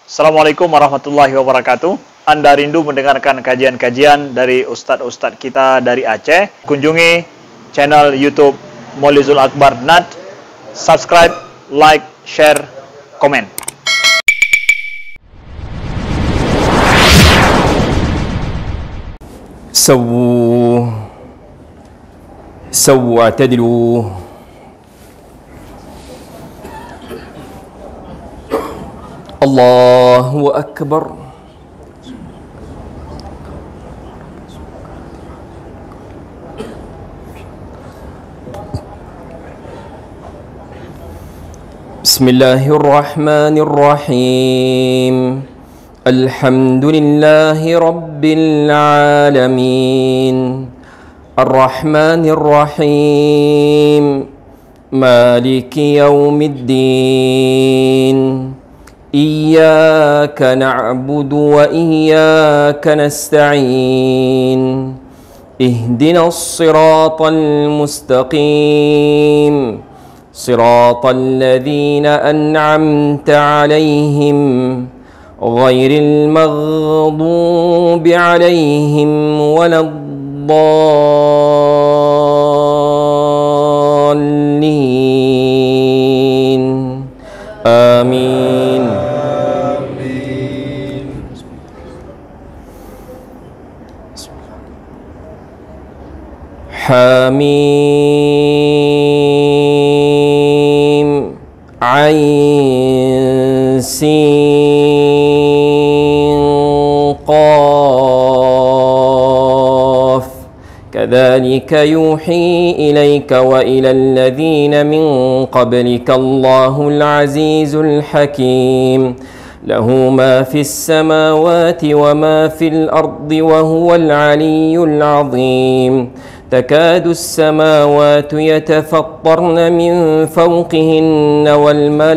Assalamualaikum warahmatullahi wabarakatuh. Anda rindu mendengarkan kajian-kajian dari ustadz-ustadz kita dari Aceh? Kunjungi channel YouTube Maulizul Akbar NAD. Subscribe, like, share, komen. سووا اعتدلوا الله أكبر. بسم الله الرحمن الرحيم. الحمد لله رب العالمين الرحمن الرحيم مالك يوم الدين. إياك نعبد وإياك نستعين. اهدنا الصراط المستقيم صراط الذين أنعمت عليهم غير المغضوب عليهم ولا الضالين. آمين. حميم عين سين قاف. كذلك يوحي إليك وإلى الذين من قبلك الله العزيز الحكيم. له ما في السماوات وما في الأرض وهو العلي العظيم. تكاد السماوات يتفطرن من فوقهن والملائكة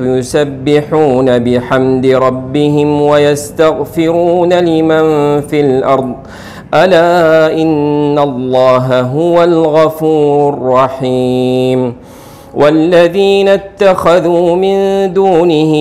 يسبحون بحمد ربهم ويستغفرون لمن في الأرض. ألا إن الله هو الغفور الرحيم. والذين اتخذوا من دونه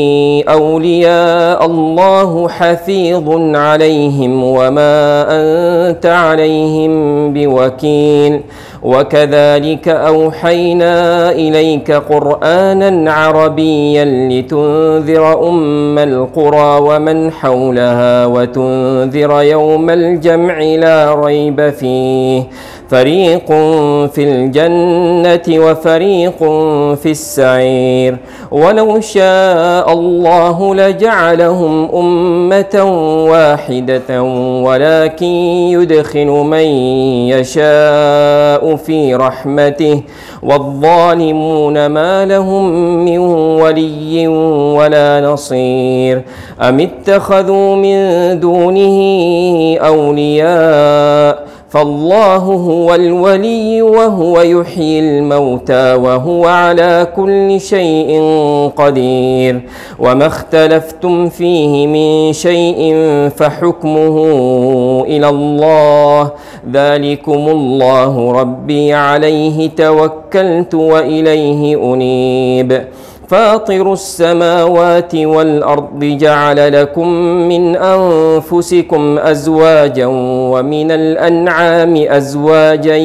أولياء الله حفيظ عليهم وما أنت عليهم بوكيل. وكذلك أوحينا إليك قرآنا عربيا لتنذر أم القرى ومن حولها وتنذر يوم الجمع لا ريب فيه. فريق في الجنة وفريق في السعير. ولو شاء الله لجعلهم أمة واحدة ولكن يدخل من يشاء في رحمته والظالمون ما لهم من ولي ولا نصير. أم اتخذوا من دونه أولياء فالله هو الولي وهو يحيي الموتى وهو على كل شيء قدير. وما اختلفتم فيه من شيء فحكمه إلى الله. ذلكم الله ربي عليه توكلت وإليه أنيب. فاطر السماوات والأرض جعل لكم من أنفسكم أزواجا ومن الأنعام أزواجا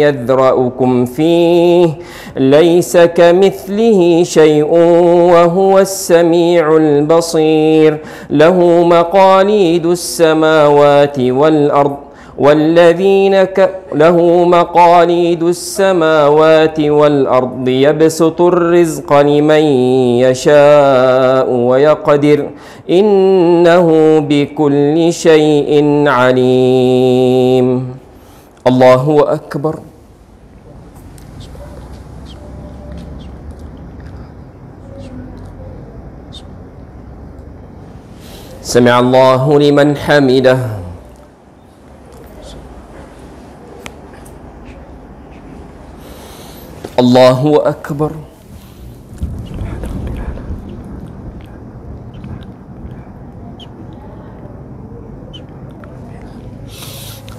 يذرأكم فيه. ليس كمثله شيء وهو السميع البصير. له مقاليد السماوات والأرض له مقاليد السماوات والأرض يبسط الرزق لمن يشاء ويقدر. إنه بكل شيء عليم. الله أكبر. سمع الله لمن حمده. الله أكبر.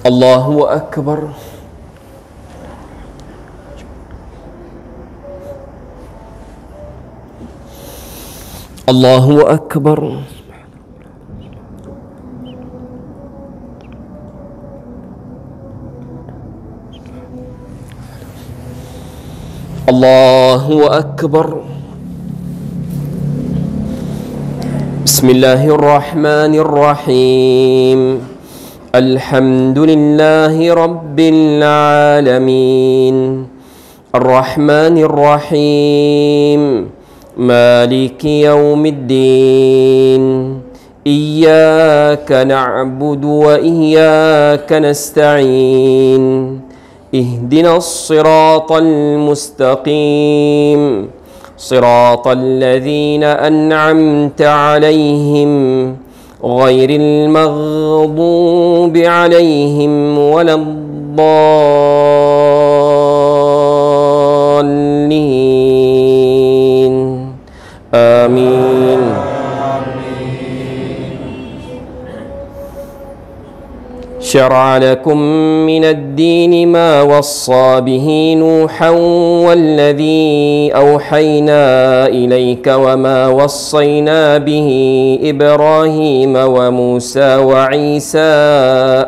الله أكبر. الله أكبر. الله أكبر. بسم الله الرحمن الرحيم. الحمد لله رب العالمين الرحمن الرحيم مالك يوم الدين إياك نعبد وإياك نستعين اهدنا الصراط المستقيم صراط الذين أنعمت عليهم غير المغضوب عليهم ولا الضالين آمين. شرع لكم من الدين ما وصى به نوحا والذي أوحينا إليك وما وصينا به إبراهيم وموسى وعيسى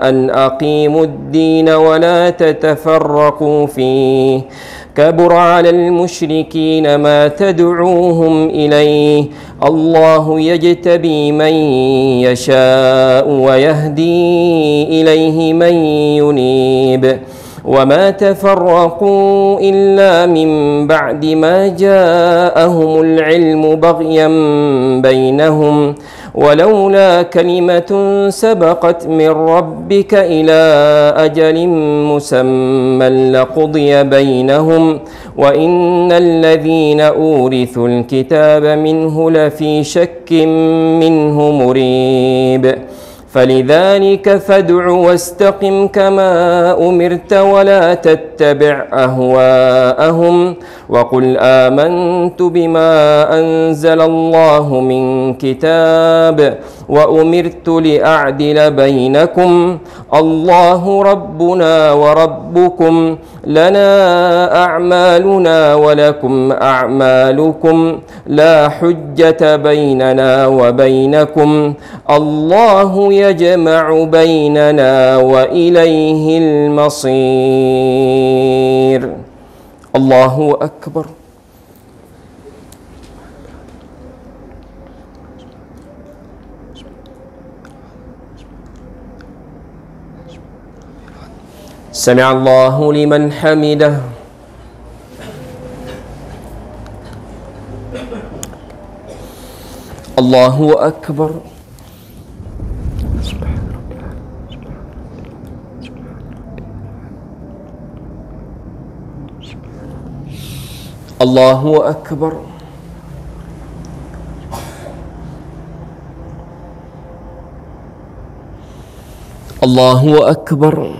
أن أقيموا الدين ولا تتفرقوا فيه كبر على المشركين ما تدعوهم إليه الله يجتبي من يشاء ويهدي إليه من ينيب وما تفرقوا إلا من بعد ما جاءهم العلم بغيا بينهم ولولا كلمة سبقت من ربك إلى أجل مسمى لقضي بينهم وإن الذين أورثوا الكتاب منه لفي شك منه مريب فلذلك فادع واستقم كما أمرت ولا تتبع أهواءهم وقل آمنت بما أنزل الله من كتاب وأمرت لأعدل بينكم الله ربنا وربكم لنا أعمالنا ولكم أعمالكم لا حجة بيننا وبينكم الله يجمع بيننا وإليه المصير. الله أكبر. سمع الله لمن حمده. الله أكبر. الله أكبر. الله أكبر.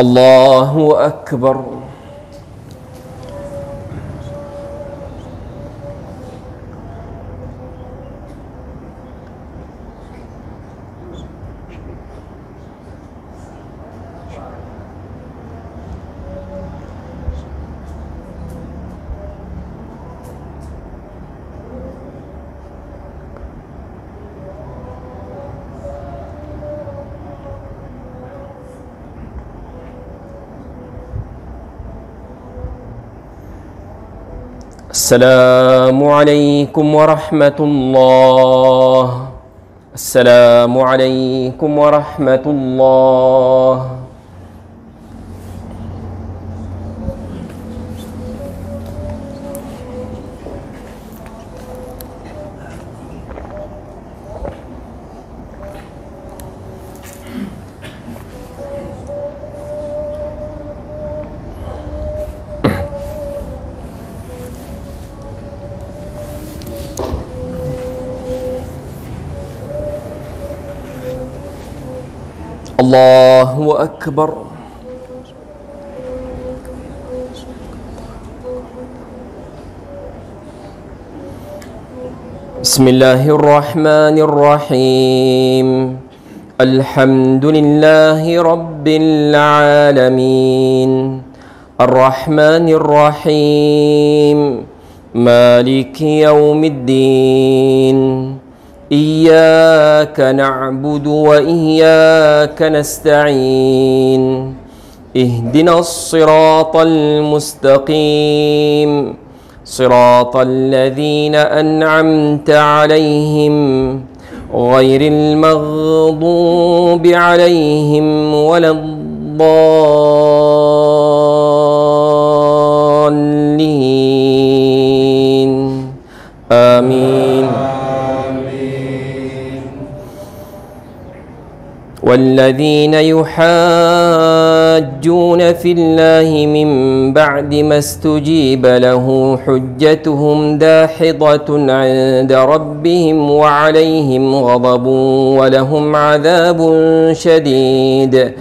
الله أكبر. السلام عليكم ورحمة الله. السلام عليكم ورحمة الله. الله أكبر. بسم الله الرحمن الرحيم. الحمد لله رب العالمين الرحمن الرحيم مالك يوم الدين إياك نعبد وإياك نستعين اهدنا الصراط المستقيم صراط الذين أنعمت عليهم غير المغضوب عليهم ولا الضالين آمين. والذين يحاجون في الله من بعد ما استجيب له حجتهم داحضة عند ربهم وعليهم غضب ولهم عذاب شديد.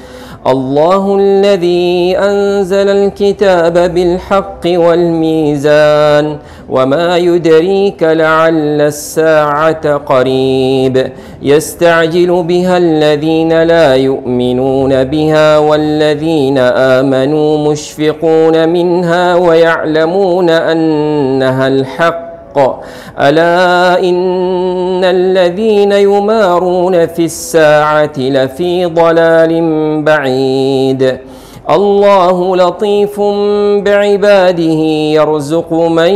الله الذي أنزل الكتاب بالحق والميزان وما يدريك لعل الساعة قريب يستعجل بها الذين لا يؤمنون بها والذين آمنوا مشفقون منها ويعلمون أنها الحق. ألا إن الذين يمارون في الساعة لفي ضلال بعيد. الله لطيف بعباده يرزق من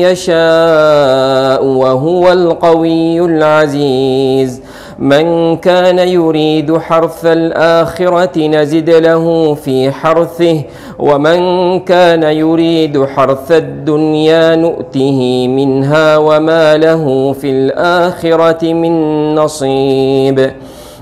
يشاء وهو القوي العزيز. من كان يريد حرث الآخرة نزد له في حرثه ومن كان يريد حرث الدنيا نؤته منها وما له في الآخرة من نصيب.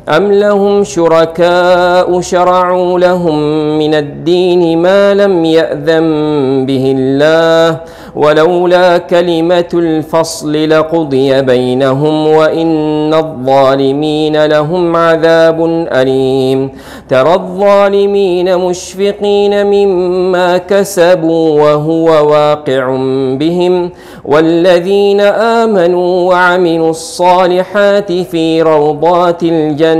أم لهم شركاء شرعوا لهم من الدين ما لم يأذن به الله ولولا كلمة الفصل لقضي بينهم وإن الظالمين لهم عذاب أليم. ترى الظالمين مشفقين مما كسبوا وهو واقع بهم والذين آمنوا وعملوا الصالحات في روضات الجنات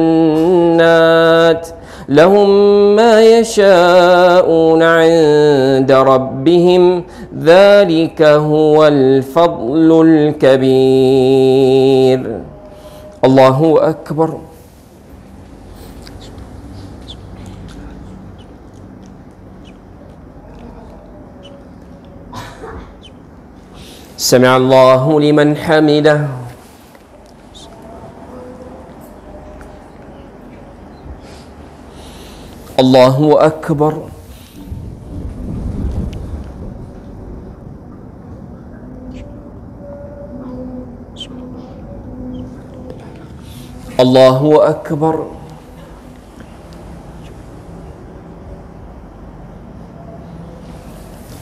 لهم ما يشاءون عند ربهم ذلك هو الفضل الكبير. الله أكبر. سمع الله لمن حمده. الله أكبر. الله أكبر.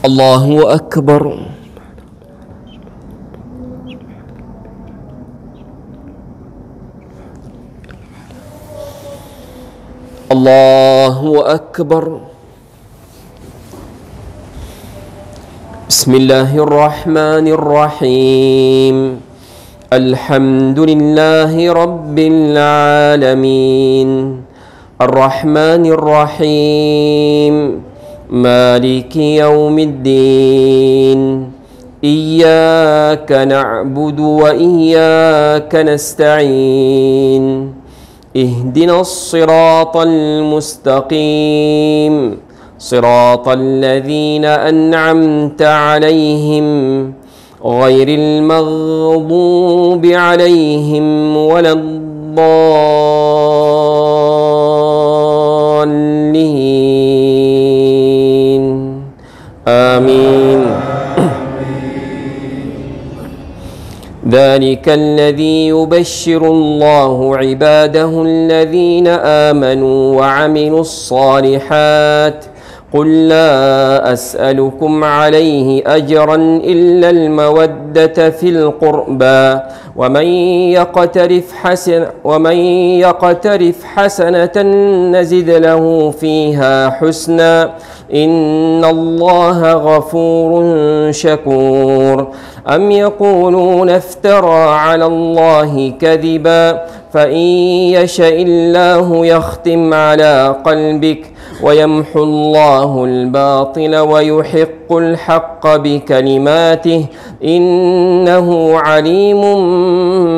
الله أكبر. الله أكبر. بسم الله الرحمن الرحيم. الحمد لله رب العالمين الرحمن الرحيم مالك يوم الدين إياك نعبد وإياك نستعين اهدنا الصراط المستقيم صراط الذين أنعمت عليهم غير المغضوب عليهم ولا الضالين آمين. ذلك الذي يبشر الله عباده الذين آمنوا وعملوا الصالحات قل لا أسألكم عليه أجرا إلا المودة في القربى ومن يقترف حسنة نزد له فيها حسنا إن الله غفور شكور. أم يقولون افترى على الله كذبا فإن يشأ الله يختم على قلبك ويمحو الله الباطل ويحق الحق بكلماته إنه عليم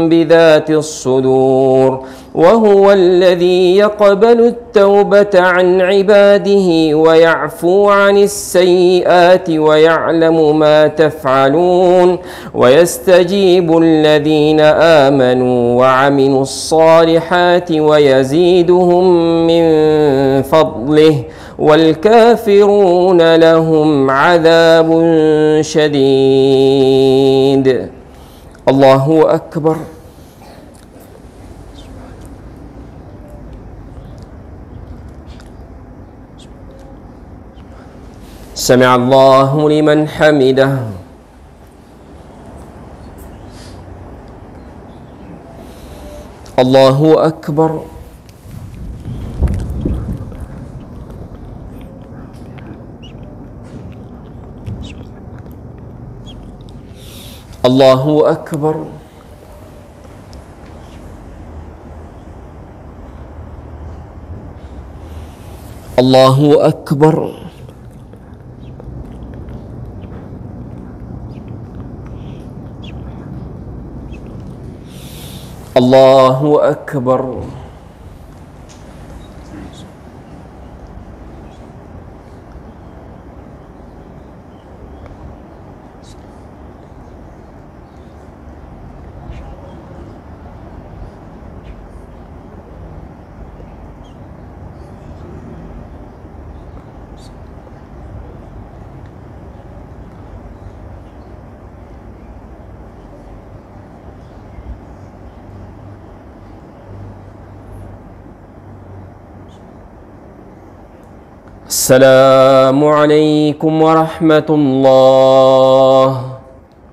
بذات الصدور وهو الذي يقبل التوبة عن عباده ويعفو عن السيئات ويعلم ما تفعلون ويستجيب الذين آمنوا وعملوا الصالحات ويزيدهم من فضله والكافرون لهم عذاب شديد. الله أكبر. سمع الله لمن حمده. الله أكبر. الله أكبر. الله أكبر. الله أكبر. السلام عليكم ورحمة الله.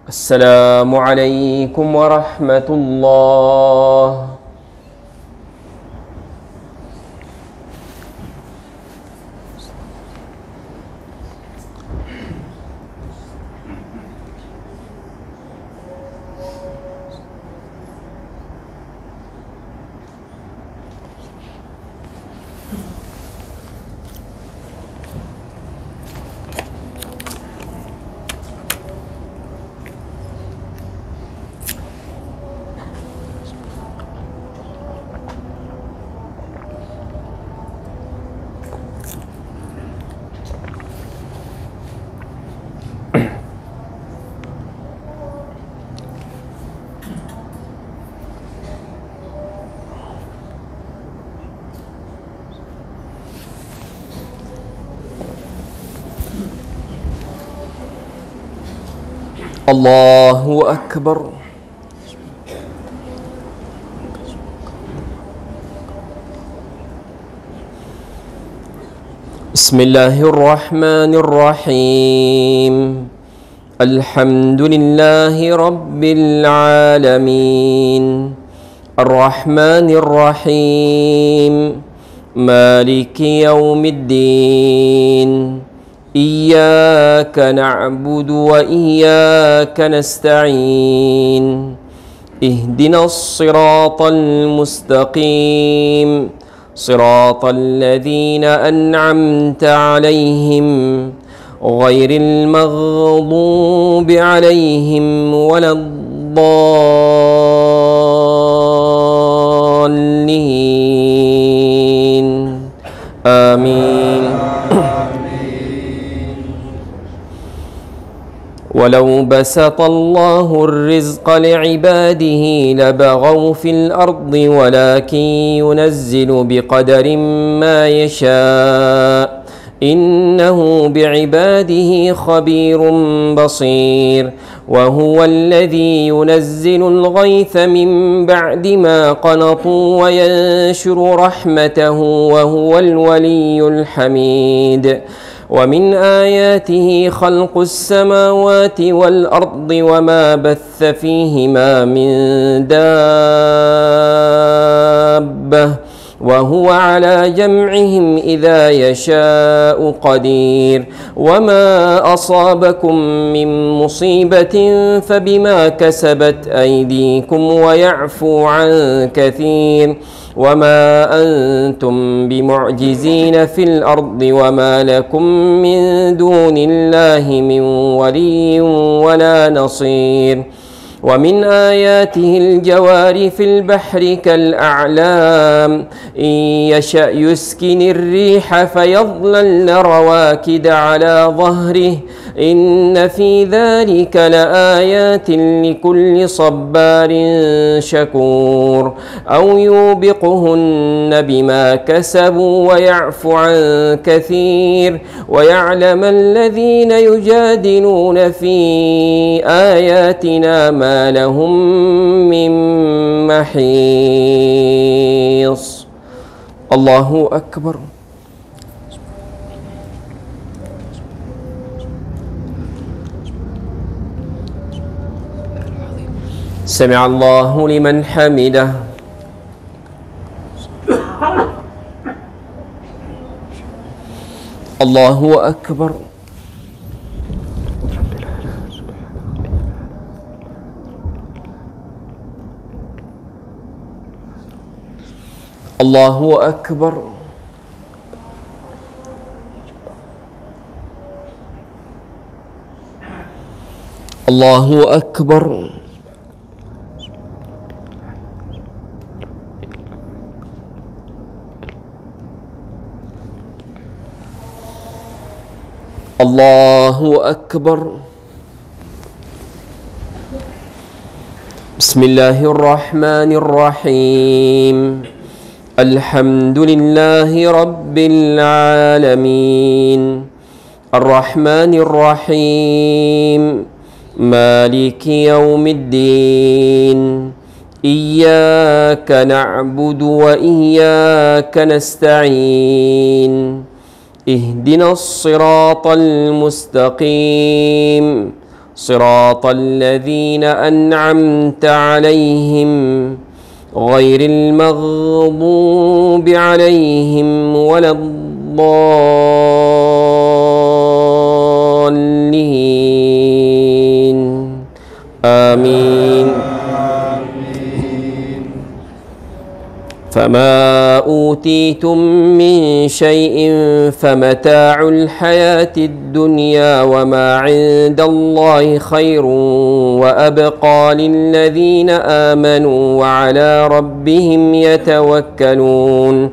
السلام عليكم ورحمة الله. الله أكبر. بسم الله الرحمن الرحيم. الحمد لله رب العالمين الرحمن الرحيم مالك يوم الدين إياك نعبد وإياك نستعين اهدنا الصراط المستقيم صراط الذين أنعمت عليهم غير المغضوب عليهم ولا الضالين آمين. ولو بسط الله الرزق لعباده لبغوا في الأرض ولكن ينزل بقدر ما يشاء إنه بعباده خبير بصير وهو الذي ينزل الغيث من بعد ما قنطوا وينشر رحمته وهو الولي الحميد. ومن آياته خلق السماوات والأرض وما بث فيهما من دابة وهو على جمعهم إذا يشاء قدير وما أصابكم من مصيبة فبما كسبت أيديكم ويعفو عن كثير وما أنتم بمعجزين في الأرض وما لكم من دون الله من ولي ولا نصير ومن آياته الجوار في البحر كالأعلام إن يشأ يسكن الريح فيظللن رواكد على ظهره إن في ذلك لآيات لكل صبار شكور أو يوبقهن بما كسبوا ويعفو عن كثير ويعلم الذين يجادلون في آياتنا ما لهم من محيص. الله أكبر. سمع الله لمن حمده. الله أكبر. الله أكبر. الله أكبر. الله أكبر. بسم الله الرحمن الرحيم. الحمد لله رب العالمين الرحمن الرحيم مالك يوم الدين إياك نعبد وإياك نستعين اهدنا الصراط المستقيم صراط الذين أنعمت عليهم غير المغضوب عليهم ولا الضالين آمين. فما أوتيتم من شيء فمتاع الحياة الدنيا وما عند الله خير وأبقى للذين آمنوا وعلى ربهم يتوكلون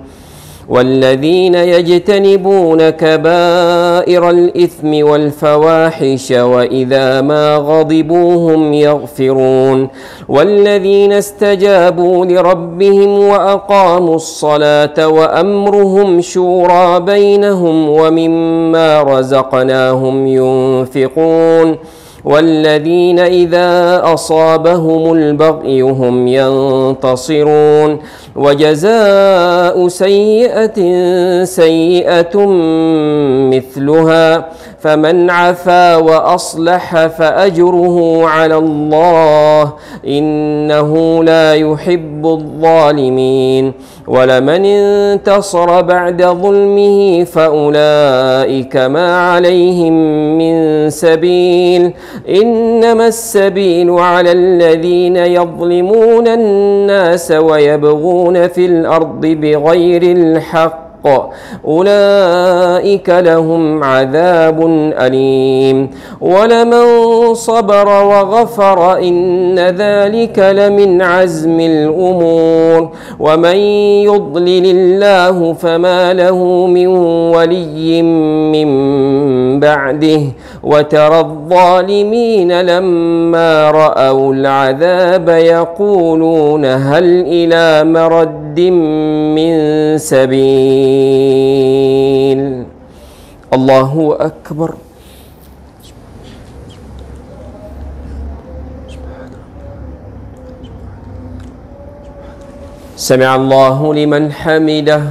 والذين يجتنبون كبائر الإثم والفواحش وإذا ما غضبوا هم يغفرون والذين استجابوا لربهم وأقاموا الصلاة وأمرهم شورى بينهم ومما رزقناهم ينفقون والذين إذا أصابهم البغي هم ينتصرون وجزاء سيئة سيئة مثلها فمن عفا وأصلح فأجره على الله إنه لا يحب الظالمين ولمن انتصر بعد ظلمه فأولئك ما عليهم من سبيل إنما السبيل على الذين يظلمون الناس ويبغون في الأرض بغير الحق أولئك لهم عذاب أليم ولمن صبر وغفر إن ذلك لمن عزم الأمور ومن يضلل الله فما له من ولي من بعده وترى الظالمين لما رأوا العذاب يقولون هل إلى مرد من سبيل. الله أكبر. سمع الله لمن حمده.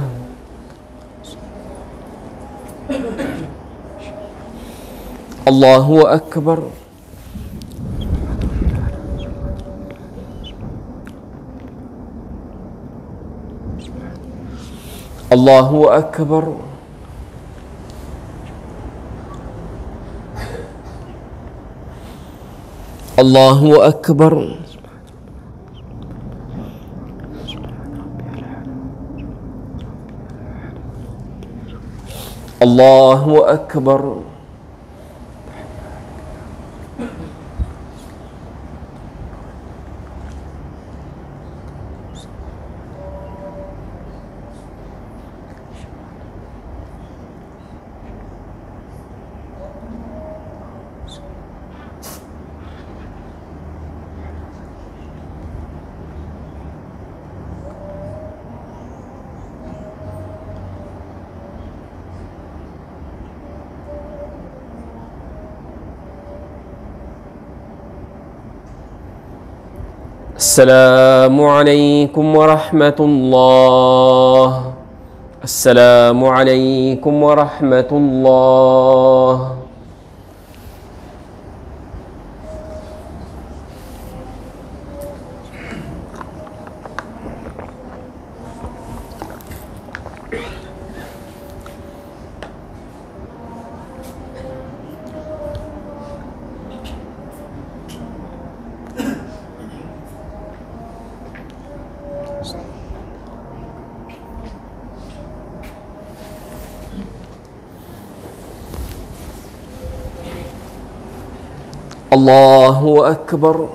الله أكبر. الله أكبر. الله أكبر. الله أكبر. السلام عليكم ورحمة الله. السلام عليكم ورحمة الله. الله أكبر.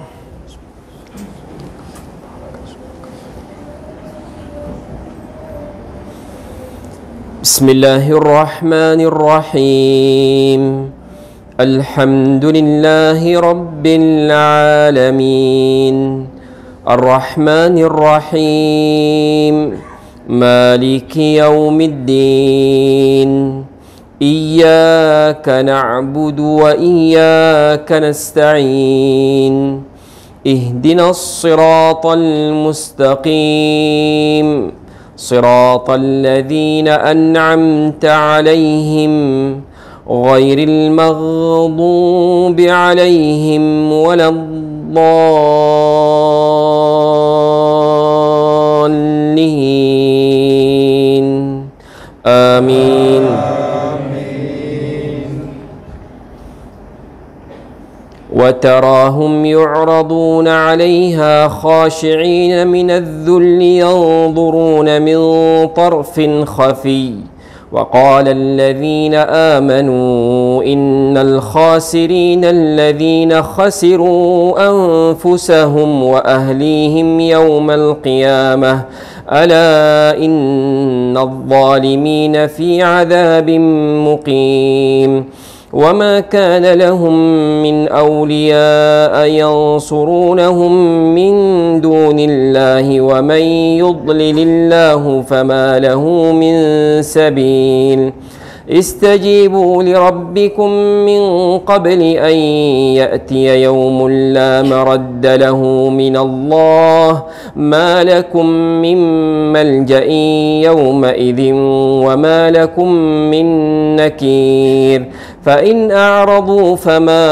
بسم الله الرحمن الرحيم. الحمد لله رب العالمين الرحمن الرحيم مالك يوم الدين إياك نعبد وإياك نستعين اهدنا الصراط المستقيم صراط الذين أنعمت عليهم غير المغضوب عليهم ولا الضالين آمين. وتراهم يعرضون عليها خاشعين من الذل ينظرون من طرف خفي وقال الذين آمنوا إن الخاسرين الذين خسروا أنفسهم وأهليهم يوم القيامة ألا إن الظالمين في عذاب مقيم وما كان لهم من أولياء ينصرونهم من دون الله ومن يضلل الله فما له من سبيل استجيبوا لربكم من قبل أن يأتي يوم لا مرد له من الله ما لكم من ملجأ يومئذ وما لكم من نكير فإن أعرضوا فما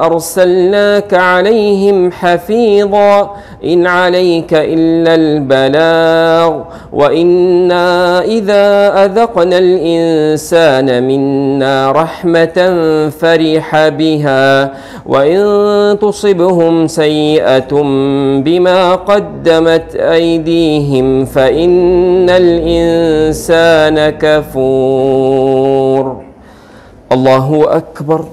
أرسلناك عليهم حفيظا إن عليك إلا البلاغ وإنا إذا أذقنا الإنسان منا رحمة فرح بها وإن تصبهم سيئة بما قدمت أيديهم فإن الإنسان كفور. الله أكبر.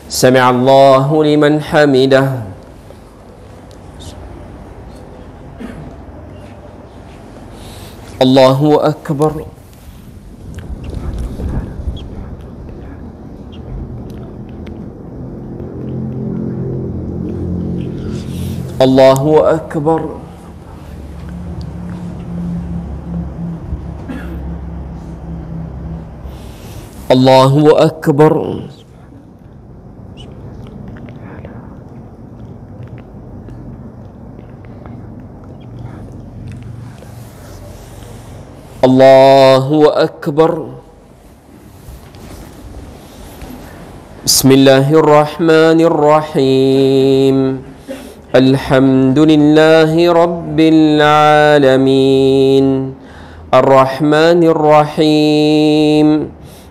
سمع الله لمن حمده. الله أكبر. الله أكبر. الله أكبر. الله أكبر. بسم الله الرحمن الرحيم الحمد لله رب العالمين الرحمن الرحيم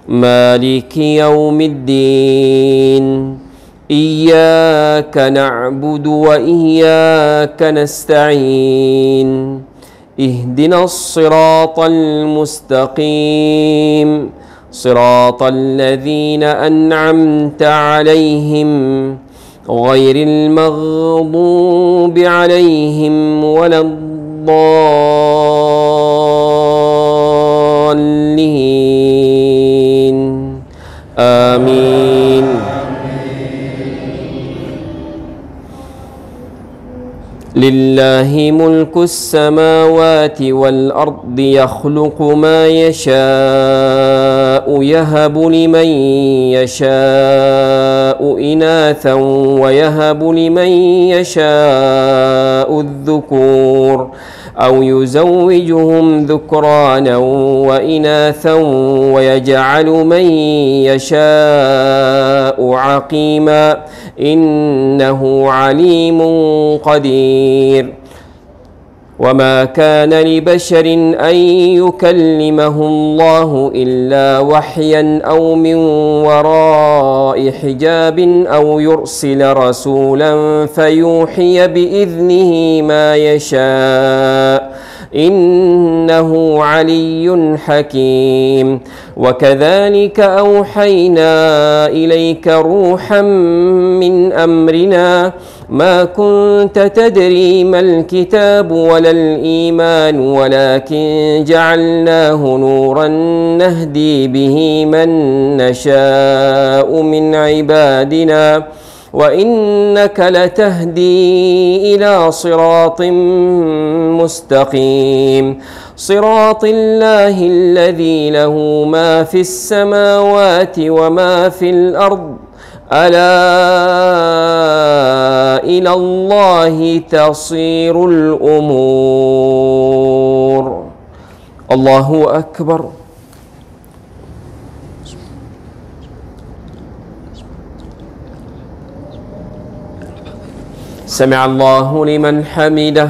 مالك يوم الدين إياك نعبد وإياك نستعين اهدنا الصراط المستقيم صراط الذين أنعمت عليهم غير المغضوب عليهم ولا الضالين آمين. لله ملك السماوات والأرض يخلق ما يشاء يهب لمن يشاء إناثا ويهب لمن يشاء الذكور أو يزوجهم ذكرانا وإناثا ويجعل من يشاء عقيما إنه عليم قدير. وما كان لبشر أن يكلمه الله إلا وحيا أو من وراء حجاب أو يرسل رسولا فيوحي بإذنه ما يشاء إنه علي حكيم. وكذلك أوحينا إليك روحا من أمرنا ما كنت تدري ما الكتاب ولا الإيمان ولكن جعلناه نورا نهدي به من نشاء من عبادنا وإنك لتهدي إلى صراط مستقيم صراط الله الذي له ما في السماوات وما في الأرض ألا إلى الله تصير الأمور. الله أكبر. سمع الله لمن حمده.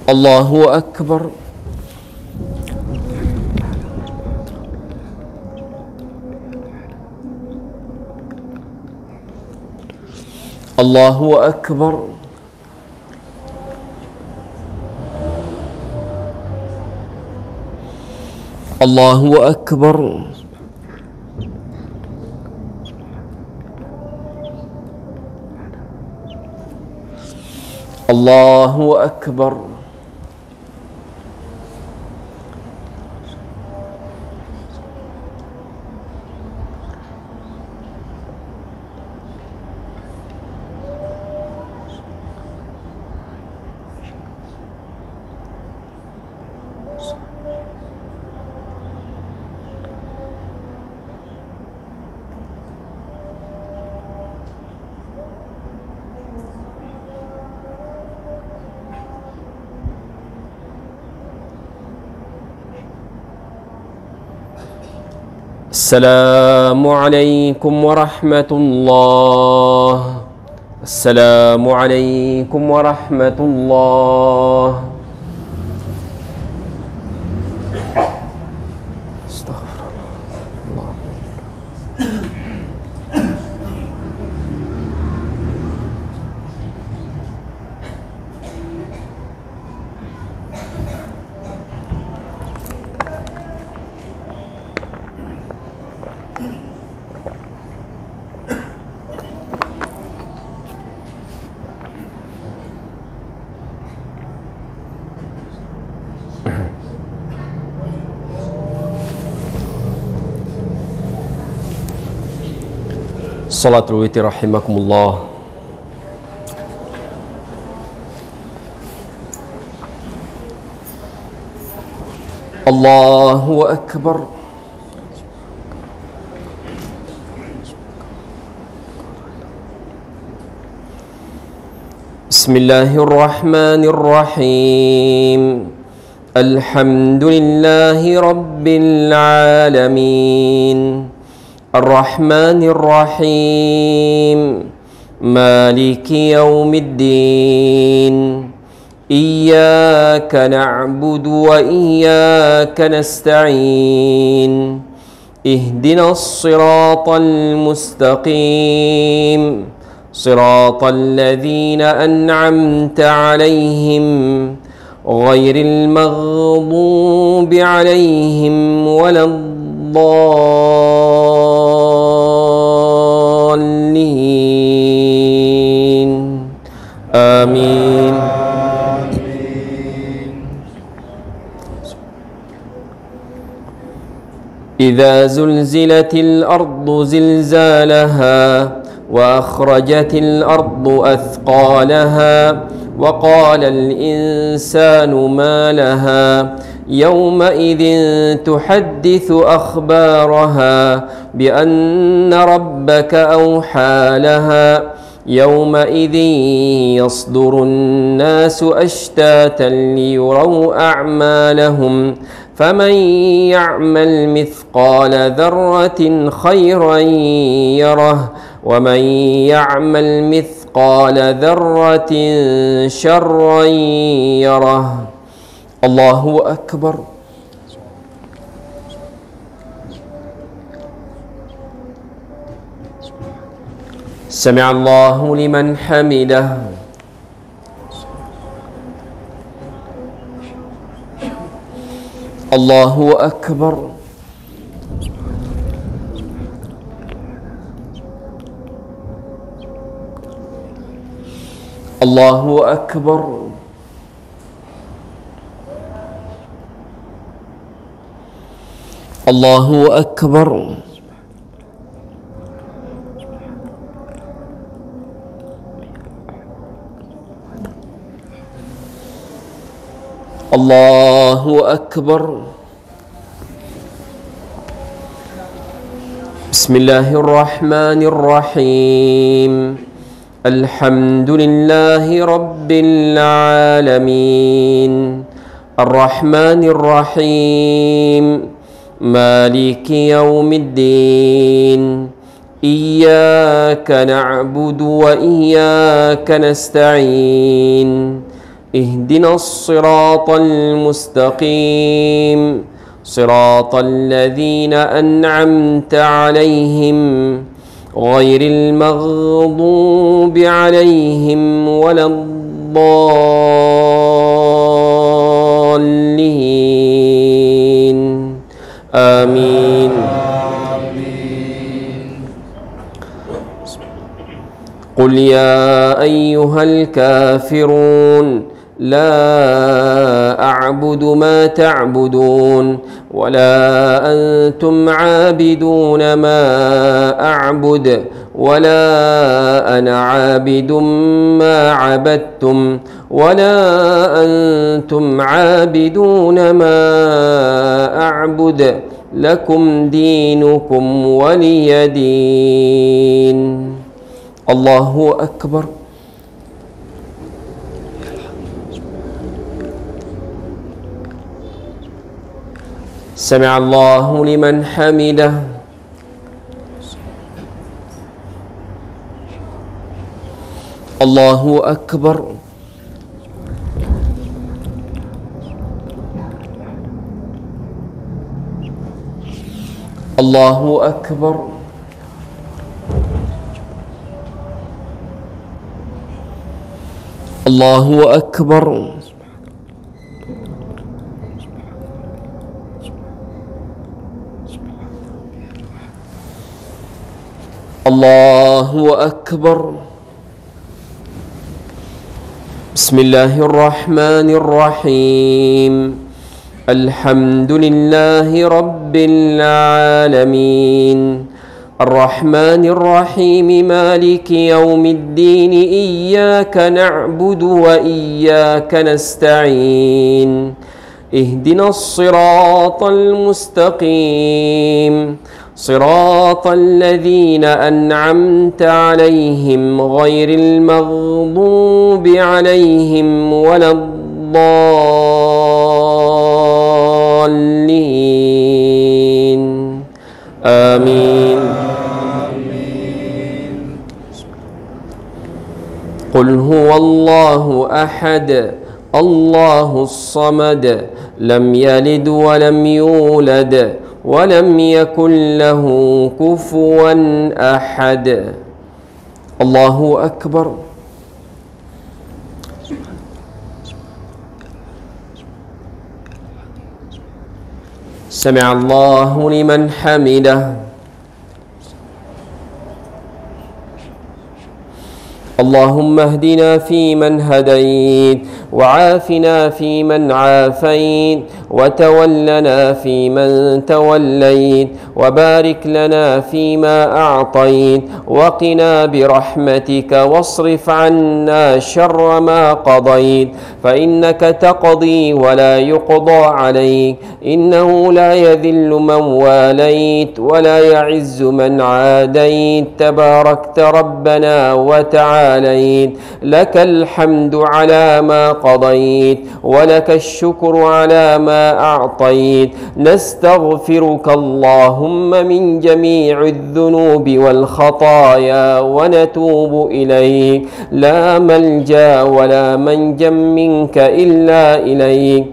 الله أكبر. الله أكبر. الله أكبر. الله أكبر. السلام عليكم ورحمة الله. السلام عليكم ورحمة الله. صلاة الوتر رحمكم الله. الله أكبر. بسم الله الرحمن الرحيم الحمد لله رب العالمين الرحمن الرحيم مالك يوم الدين إياك نعبد وإياك نستعين اهدنا الصراط المستقيم صراط الذين أنعمت عليهم غير المغضوب عليهم ولا الضالين آمين. إذا زلزلت الأرض زلزالها وأخرجت الأرض أثقالها وقال الإنسان ما لها يومئذ تحدث أخبارها بأن ربك أوحى لها يومئذ يصدر الناس أشتاتا ليروا أعمالهم فمن يعمل مثقال ذرة خيرا يره ومن يعمل مثقال ذرة شرا يره. الله أكبر. سمع الله لمن حمده. الله أكبر. الله أكبر. الله أكبر. الله أكبر. بسم الله الرحمن الرحيم الحمد لله رب العالمين الرحمن الرحيم مالك يوم الدين إياك نعبد وإياك نستعين اهدنا الصراط المستقيم صراط الذين أنعمت عليهم غير المغضوب عليهم ولا الضالين آمين. قل يا أيها الكافرون لا أعبد ما تعبدون ولا أنتم عابدون ما أعبد ولا أنا عابد ما عبدتم ولا أنتم عابدون ما أعبد لكم دينكم ولي دين. الله أكبر. سمع الله لمن حمده. الله أكبر. الله أكبر. الله أكبر. الله أكبر. بسم الله الرحمن الرحيم الحمد لله رب العالمين الرحمن الرحيم مالك يوم الدين إياك نعبد وإياك نستعين اهدنا الصراط المستقيم صراط الذين أنعمت عليهم غير المغضوب عليهم ولا الضالين الضالين آمين. قل هو الله أحد الله الصمد لم يلد ولم يولد ولم يكن له كفوا أحد. الله أكبر. سمع الله لمن حمده. اللهم اهدنا فيمن هديت وعافنا فيمن عافيت وتولنا فيمن توليت وبارك لنا فيما أعطيت وقنا برحمتك واصرف عنا شر ما قضيت فإنك تقضي ولا يقضى عليك إنه لا يذل من واليت ولا يعز من عاديت تباركت ربنا وتعاليت لك الحمد على ما قضيت ولك الشكر على ما أعطيت نستغفرك اللهم من جميع الذنوب والخطايا ونتوب إليك لا ملجأ ولا منجا منك إلا إليك.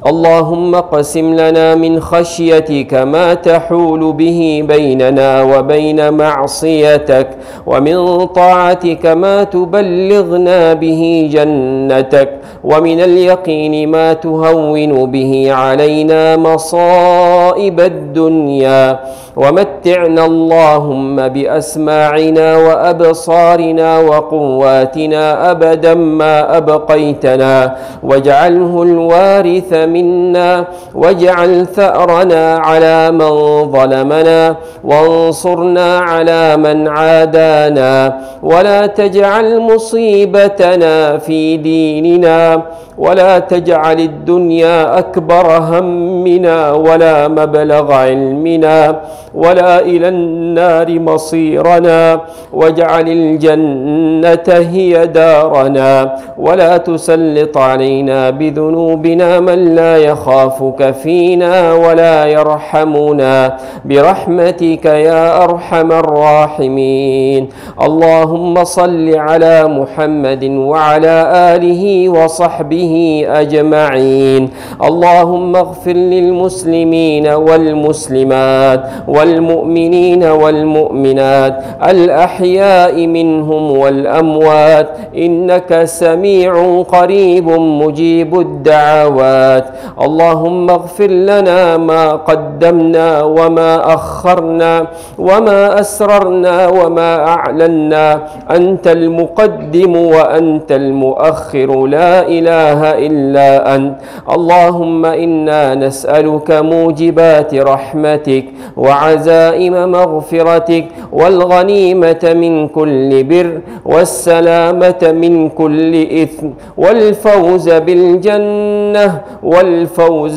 اللهم اقسم لنا من خشيتك ما تحول به بيننا وبين معصيتك ومن طاعتك ما تبلغنا به جنتك ومن اليقين ما تهون به علينا مصائب الدنيا ومتعنا اللهم بأسماعنا وأبصارنا وقواتنا أبدا ما أبقيتنا واجعله الوارث منا واجعل ثأرنا على من ظلمنا وانصرنا على من عادانا ولا تجعل مصيبتنا في ديننا ولا تجعل الدنيا أكبر همنا ولا مبلغ علمنا ولا إلى النار مصيرنا واجعل الجنة هي دارنا ولا تسلط علينا بذنوبنا من لا يخافك فينا ولا يرحمنا برحمتك يا أرحم الراحمين. اللهم صل على محمد وعلى آله وصحبه أجمعين. اللهم اغفر للمسلمين والمسلمات والمؤمنين والمؤمنات الأحياء منهم والأموات إنك سميع قريب مجيب الدعوات. اللهم اغفر لنا ما قدمنا وما أخرنا وما أسررنا وما أعلنا أنت المقدم وأنت المؤخر لا إله إلا أنت. اللهم إنا نسألك موجبات رحمتك وعزائم مغفرتك والغنيمة من كل بر والسلامة من كل إثم والفوز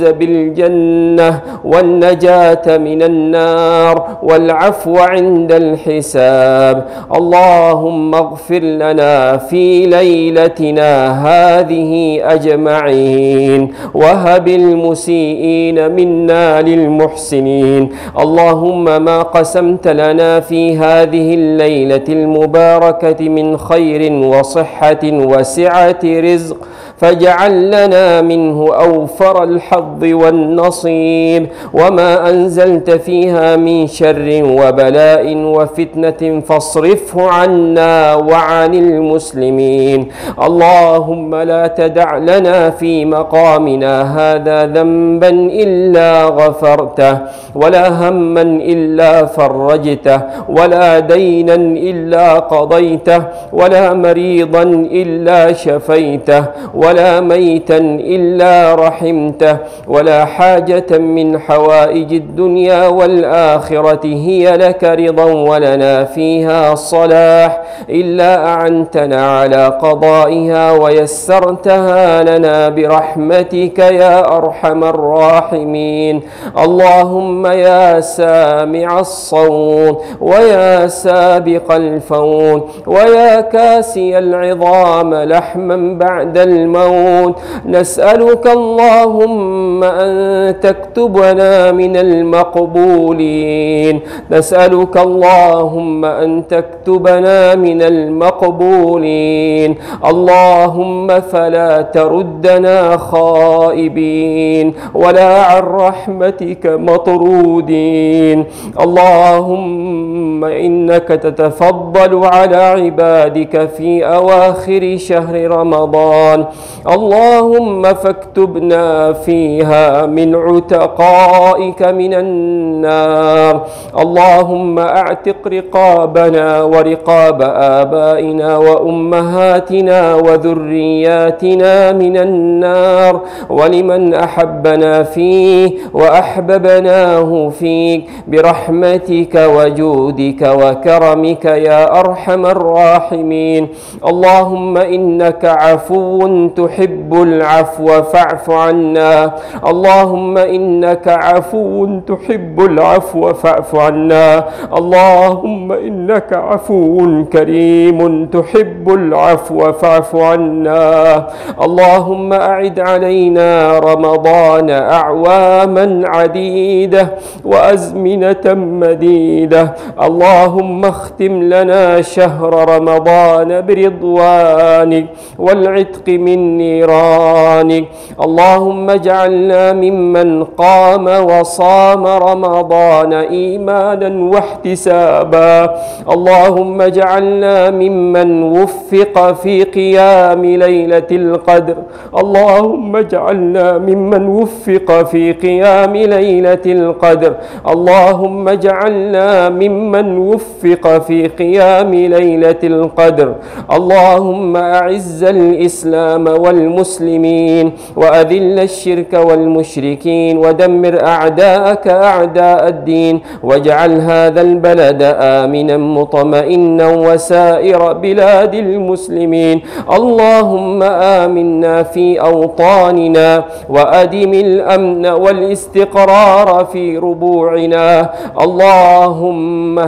بالجنة والنجاة من النار والعفو عند الحساب. اللهم اغفر لنا في ليلتنا هذه أجمعين وهب المسيئين منا للمحسنين. اللهم ما قسمت لنا في هذه الليلة المباركة من خير وصحة وسعة رزق فاجعل لنا منه أوفر الحظ والنصيب وما أنزلت فيها من شر وبلاء وفتنة فاصرفه عنا وعن المسلمين. اللهم لا تدع لنا في مقامنا هذا ذنبا إلا غفرته ولا هما إلا فرجته ولا دينا إلا قضيته ولا مريضا إلا شفيته ولا ميتا إلا رحمته ولا حاجة من حوائج الدنيا والآخرة هي لك رضا ولنا فيها صلاح إلا أعنتنا على قضائها ويسرتها لنا برحمتك يا أرحم الراحمين. اللهم يا سامع الصوت ويا سابق الفوت ويا كاسي العظام لحما بعد الموت الموت. نسألك اللهم أن تكتبنا من المقبولين، نسألك اللهم أن تكتبنا من المقبولين. اللهم فلا تردنا خائبين ولا عن رحمتك مطرودين. اللهم إنك تتفضل على عبادك في أواخر شهر رمضان، اللهم فاكتبنا فيها من عتقائك من النار. اللهم اعتق رقابنا ورقاب آبائنا وأمهاتنا وذرياتنا من النار، ولمن أحبنا فيه وأحببناه فيك برحمتك وجودك وكرمك يا أرحم الراحمين. اللهم إنك عفو تحب العفو فاعف عنا، اللهم إنك عفو تحب العفو فاعف عنا، اللهم إنك عفو كريم تحب العفو فاعف عنا. اللهم أعد علينا رمضان أعواما عديدة وأزمنة مديدة. اللهم اختم لنا شهر رمضان برضوانك والعتق من نيرانك. اللهم اجعلنا ممن قام وصام رمضان إيمانا واحتسابا. اللهم اجعلنا ممن وفق في قيام ليلة القدر. اللهم اجعلنا ممن وفق في قيام ليلة القدر. اللهم اجعلنا ممن وفق في قيام ليلة القدر. اللهم أعز الإسلام والمسلمين وأذل الشرك والمشركين ودمر أعداءك أعداء الدين، واجعل هذا البلد آمنا مطمئنا وسائر بلاد المسلمين. اللهم آمنا في أوطاننا وأدم الأمن والاستقرار في ربوعنا. اللهم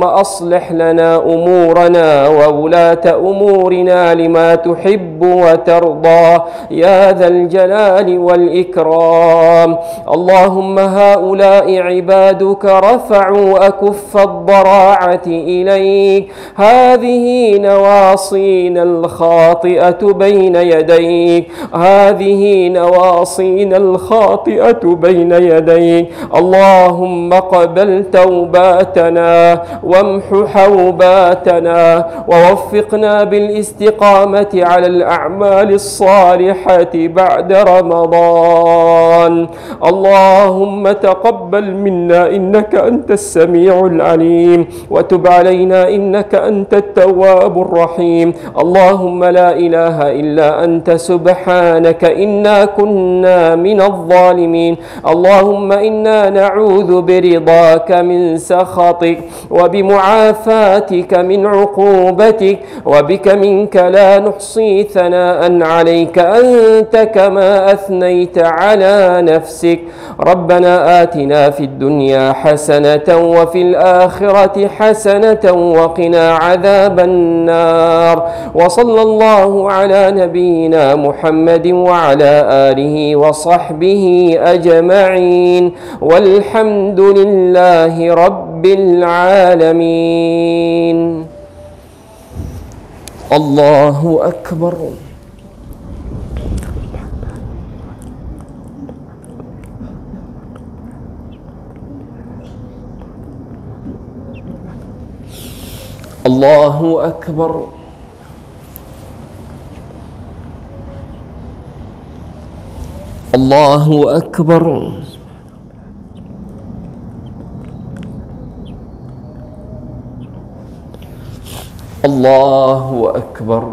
أصلح لنا أمورنا وولاة أمورنا لما تحب وترضى يا ذا الجلال والإكرام. اللهم هؤلاء عبادك رفعوا أكف الضراعة إليك، هذه نواصينا الخاطئة بين يديك، هذه نواصينا الخاطئة بين يديك. اللهم اقبل توباتنا وامح حوباتنا ووفقنا بالاستقامة على الأعمال الصالحة بعد رمضان. اللهم تقبل منا إنك أنت السميع العليم، وتب علينا إنك أنت التواب الرحيم. اللهم لا إله إلا أنت سبحانك إنا كنا من الظالمين. اللهم إنا نعوذ برضاك من سخطك وبمعافاتك من عقوبتك، وبك منك لا نحصي ثناء عليك أنت كما أثنيت على نفسك. ربنا آتنا في الدنيا حسنة وفي الآخرة حسنة وقنا عذاب النار. وصلى الله على نبينا محمد وعلى آله وصحبه أجمعين، والحمد لله رب العالمين. الله أكبر. الله أكبر. الله أكبر. الله أكبر.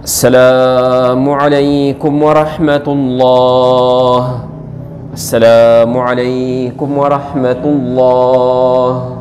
السلام عليكم ورحمة الله. السلام عليكم ورحمة الله.